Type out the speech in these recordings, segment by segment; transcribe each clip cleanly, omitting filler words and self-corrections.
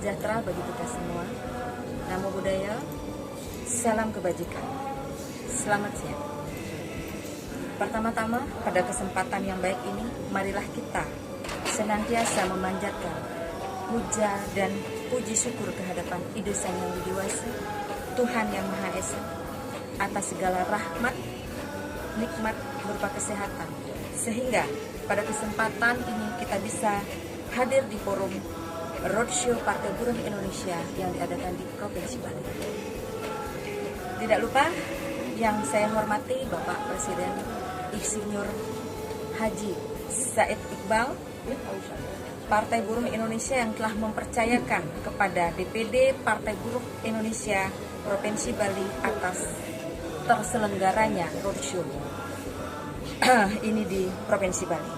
sejahtera bagi kita semua. Namo Buddhaya, salam kebajikan. Selamat siang. Pertama-tama, pada kesempatan yang baik ini, marilah kita senantiasa memanjatkan puja dan puji syukur kehadapan Idu Sang Yang Widi Wasa, Tuhan Yang Maha Esa, atas segala rahmat, nikmat berupa kesehatan, sehingga pada kesempatan ini kita bisa hadir di forum Roadshow Partai Buruh Indonesia yang diadakan di Provinsi Bali. Tidak lupa yang saya hormati Bapak Presiden Insinyur Haji Said Iqbal, Partai Buruh Indonesia yang telah mempercayakan kepada DPD Partai Buruh Indonesia Provinsi Bali atas terselenggaranya roadshow ini di Provinsi Bali.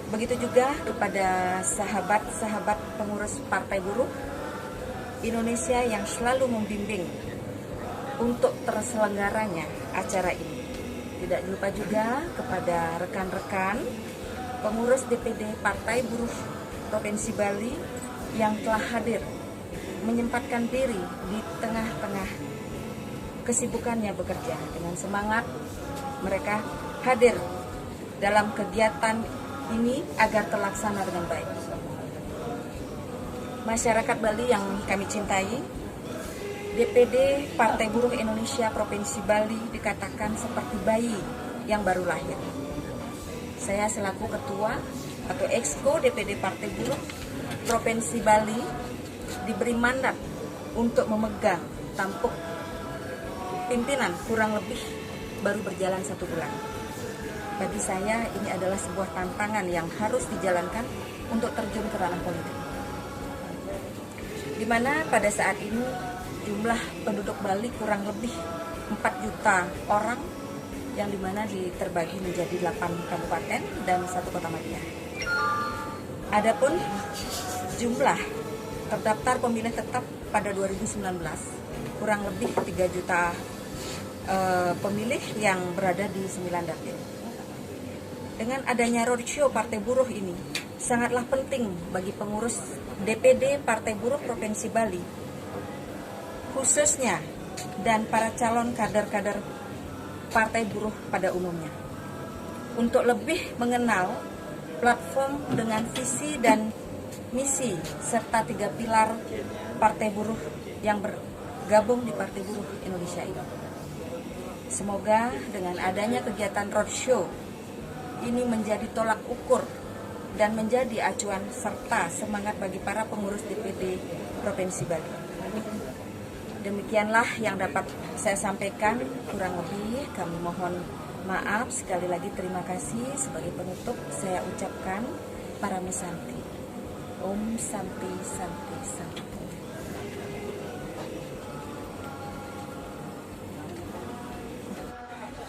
Begitu juga kepada sahabat-sahabat pengurus Partai Buruh Indonesia yang selalu membimbing untuk terselenggaranya acara ini. Tidak lupa juga kepada rekan-rekan pengurus DPD Partai Buruh Provinsi Bali yang telah hadir, menyempatkan diri di tengah-tengah kesibukannya bekerja. Dengan semangat mereka hadir dalam kegiatan ini agar terlaksana dengan baik. Masyarakat Bali yang kami cintai, DPD Partai Buruh Indonesia Provinsi Bali dikatakan seperti bayi yang baru lahir. Saya selaku ketua atau exco DPD Partai Buruh Provinsi Bali diberi mandat untuk memegang tampuk pimpinan kurang lebih baru berjalan 1 bulan. Bagi saya ini adalah sebuah tantangan yang harus dijalankan untuk terjun ke ranah politik. Di mana pada saat ini jumlah penduduk Bali kurang lebih 4 juta orang yang dimana terbagi menjadi 8 kabupaten dan 1 kota madya. Adapun jumlah terdaftar pemilih tetap pada 2019 kurang lebih 3 juta pemilih yang berada di 9 dapil. Dengan adanya roadshow Partai Buruh ini sangatlah penting bagi pengurus DPD Partai Buruh Provinsi Bali khususnya dan para calon kader-kader Partai Buruh pada umumnya untuk lebih mengenal platform dengan visi dan misi serta 3 pilar Partai Buruh yang bergabung di Partai Buruh Indonesia ini. Semoga dengan adanya kegiatan roadshow ini menjadi tolak ukur dan menjadi acuan serta semangat bagi para pengurus DPD Provinsi Bali. Demikianlah yang dapat saya sampaikan, kurang lebih kami mohon maaf. Sekali lagi terima kasih. Sebagai penutup saya ucapkan Paramisanti. Om Santi Santi Santi.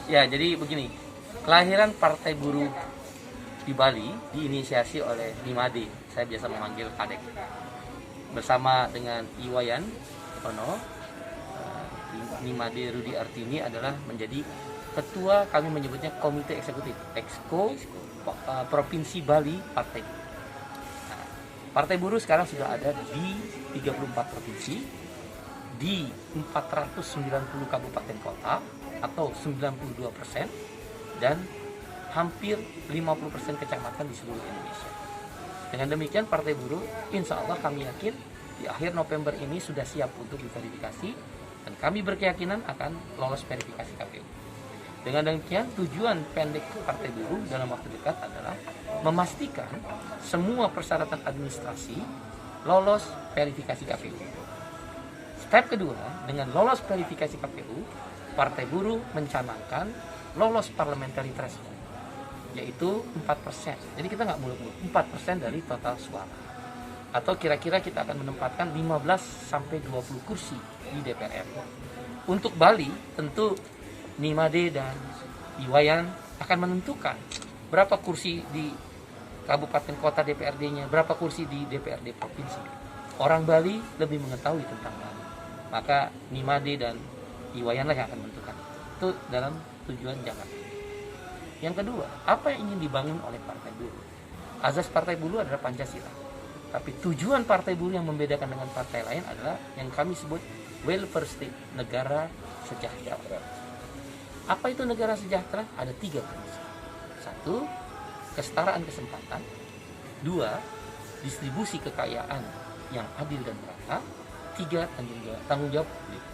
Ya, jadi begini, kelahiran Partai Buruh di Bali diinisiasi oleh Nimade, saya biasa memanggil Kadek, bersama dengan Iwayan Ono. Nimade Rudi Artini adalah menjadi ketua, kami menyebutnya Komite Eksekutif Exco Provinsi Bali Partai Buruh. Nah, Partai Buruh sekarang sudah ada di 34 provinsi, di 490 kabupaten kota atau 92%, dan hampir 50% kecamatan di seluruh Indonesia. Dengan demikian Partai Buruh, insya Allah kami yakin di akhir November ini sudah siap untuk diverifikasi, dan kami berkeyakinan akan lolos verifikasi KPU. Dengan demikian tujuan pendek Partai Buruh dalam waktu dekat adalah memastikan semua persyaratan administrasi lolos verifikasi KPU. Step kedua, dengan lolos verifikasi KPU, Partai Buruh mencanangkan lolos parliamentary threshold, yaitu 4%. Jadi kita nggak muluk-muluk, 4% dari total suara. Atau kira-kira kita akan menempatkan 15-20 kursi di DPR RI. Untuk Bali, tentu Nimade dan Iwayan akan menentukan berapa kursi di kabupaten kota DPRD-nya, berapa kursi di DPRD provinsi. Orang Bali lebih mengetahui tentang Bali. Maka Nimade dan Iwayan lah yang akan menentukan. Itu dalam tujuan Jakarta. Yang kedua, apa yang ingin dibangun oleh Partai Buruh? Azas Partai Buruh adalah Pancasila. Tapi tujuan Partai Buruh yang membedakan dengan partai lain adalah yang kami sebut welfare state, negara sejahtera. Apa itu negara sejahtera? Ada 3 prinsip. 1, kesetaraan kesempatan. 2, distribusi kekayaan yang adil dan merata. 3, tanggung jawab publik.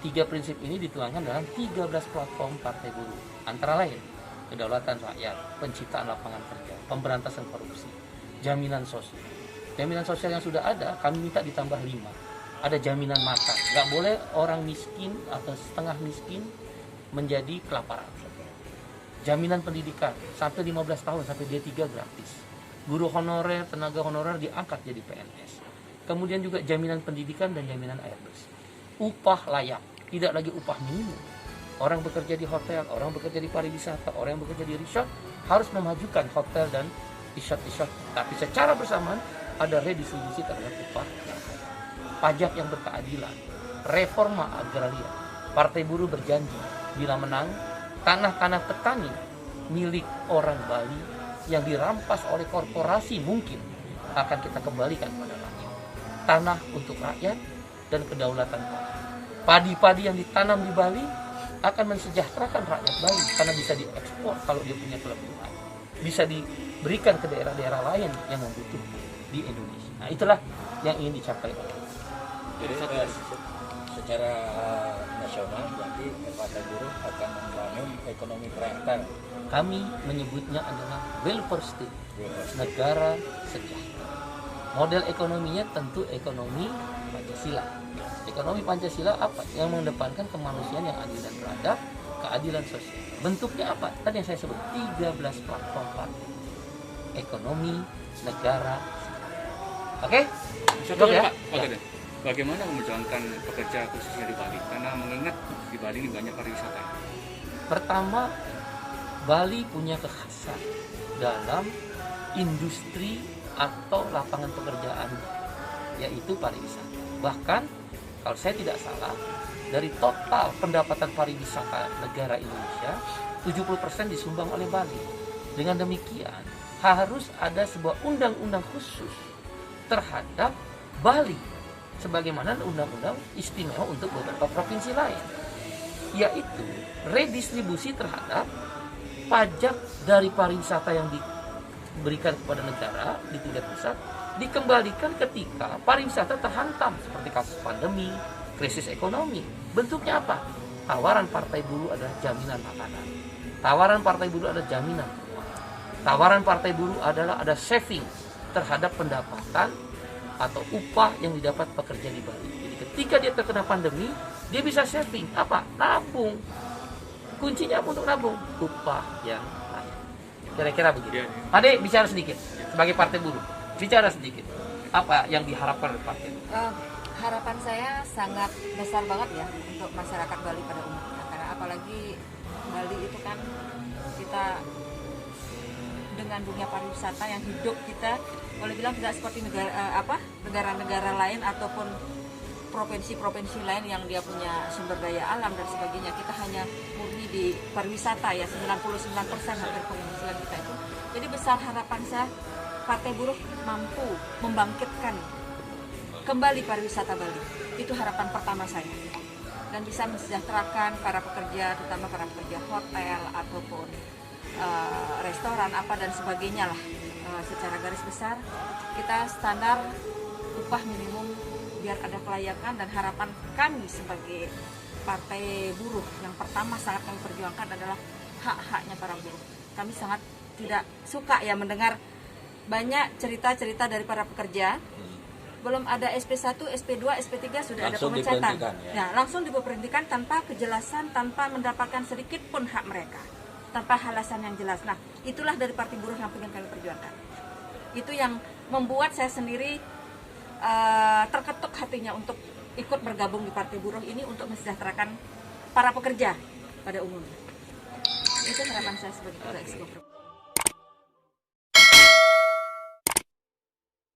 3 prinsip ini dituangkan dalam 13 platform Partai Buruh. Antara lain, kedaulatan rakyat, penciptaan lapangan kerja, pemberantasan korupsi, jaminan sosial. Jaminan sosial yang sudah ada, kami minta ditambah 5. Ada jaminan makan. Nggak boleh orang miskin atau setengah miskin menjadi kelaparan. Jaminan pendidikan, sampai 15 tahun, sampai D3 gratis. Guru honorer, tenaga honorer diangkat jadi PNS. Kemudian juga jaminan pendidikan dan jaminan air bersih. Upah layak, tidak lagi upah minimum. Orang bekerja di hotel, orang bekerja di pariwisata, orang yang bekerja di resort harus memajukan hotel dan resort. Tapi secara bersamaan ada redistribusi terhadap upah yang ada. Pajak yang berkeadilan, reforma agraria. Partai Buruh berjanji bila menang, tanah-tanah petani milik orang Bali yang dirampas oleh korporasi mungkin akan kita kembalikan pada rakyat. Tanah untuk rakyat dan kedaulatan pangan. Padi-padi yang ditanam di Bali akan mensejahterakan rakyat Bali karena bisa diekspor kalau dia punya kelebihan. Bisa diberikan ke daerah-daerah lain yang membutuhkan di Indonesia. Nah, itulah yang ingin dicapai. Jadi secara nasional berarti Partai Buruh akan membangun ekonomi kerakyatan. Kami menyebutnya adalah welfare state, negara sejahtera. Model ekonominya tentu ekonomi Pancasila. Ekonomi Pancasila apa? Yang mengedepankan kemanusiaan yang adil dan beradab, keadilan sosial. Bentuknya apa? Tadi yang saya sebut 13 platform partai. Ekonomi, negara, oke? Satu Ya? Pak, bagaimana menjalankan pekerja khususnya di Bali? Karena mengingat di Bali ini banyak pariwisata. Pertama, Bali punya kekhasan dalam industri atau lapangan pekerjaan, yaitu pariwisata. Bahkan, kalau saya tidak salah, dari total pendapatan pariwisata negara Indonesia, 70% disumbang oleh Bali. Dengan demikian, harus ada sebuah undang-undang khusus terhadap Bali, sebagaimana undang-undang istimewa untuk beberapa provinsi lain, yaitu redistribusi terhadap pajak dari pariwisata yang diberikan kepada negara di tingkat pusat dikembalikan ketika pariwisata terhantam seperti kasus pandemi, krisis ekonomi. Bentuknya apa? Tawaran Partai Buruh adalah jaminan makanan. Tawaran Partai Buruh adalah jaminan uang. Tawaran Partai Buruh adalah ada saving terhadap pendapatan atau upah yang didapat pekerja di Bali. Jadi ketika dia terkena pandemi, dia bisa saving. Apa? Nabung. Kuncinya apa untuk nabung? Upah yang layak. Kira-kira begitu. Ade, bicara sedikit sebagai Partai Buruh. Bicara sedikit. Apa yang diharapkan oleh Partai Buruh? Harapan saya sangat besar banget ya untuk masyarakat Bali pada umumnya. Karena apalagi Bali itu kan kita dengan dunia pariwisata yang hidup kita boleh bilang tidak seperti negara-negara lain ataupun provinsi-provinsi lain yang dia punya sumber daya alam dan sebagainya. Kita hanya murni di pariwisata ya, 99% hampir penghasilan kita itu. Jadi besar harapan saya Partai Buruh mampu membangkitkan kembali pariwisata Bali. Itu harapan pertama saya. Dan bisa mensejahterakan para pekerja, terutama para pekerja hotel ataupun restoran apa dan sebagainya lah. Secara garis besar kita standar upah minimum biar ada kelayakan, dan harapan kami sebagai Partai Buruh yang pertama sangat kami perjuangkan adalah hak-haknya para buruh. Kami sangat tidak suka ya mendengar banyak cerita-cerita dari para pekerja. Belum ada SP1, SP2, SP3 sudah Langsung ada pemecatan. ya. Nah, langsung diberhentikan tanpa kejelasan, tanpa mendapatkan sedikit pun hak mereka, tanpa alasan yang jelas. Nah, itulah dari Partai Buruh yang ingin kami perjuangkan. Itu yang membuat saya sendiri terketuk hatinya untuk ikut bergabung di Partai Buruh ini untuk mensejahterakan para pekerja pada umumnya. Itu harapan saya sebagai ketua Eksekutif.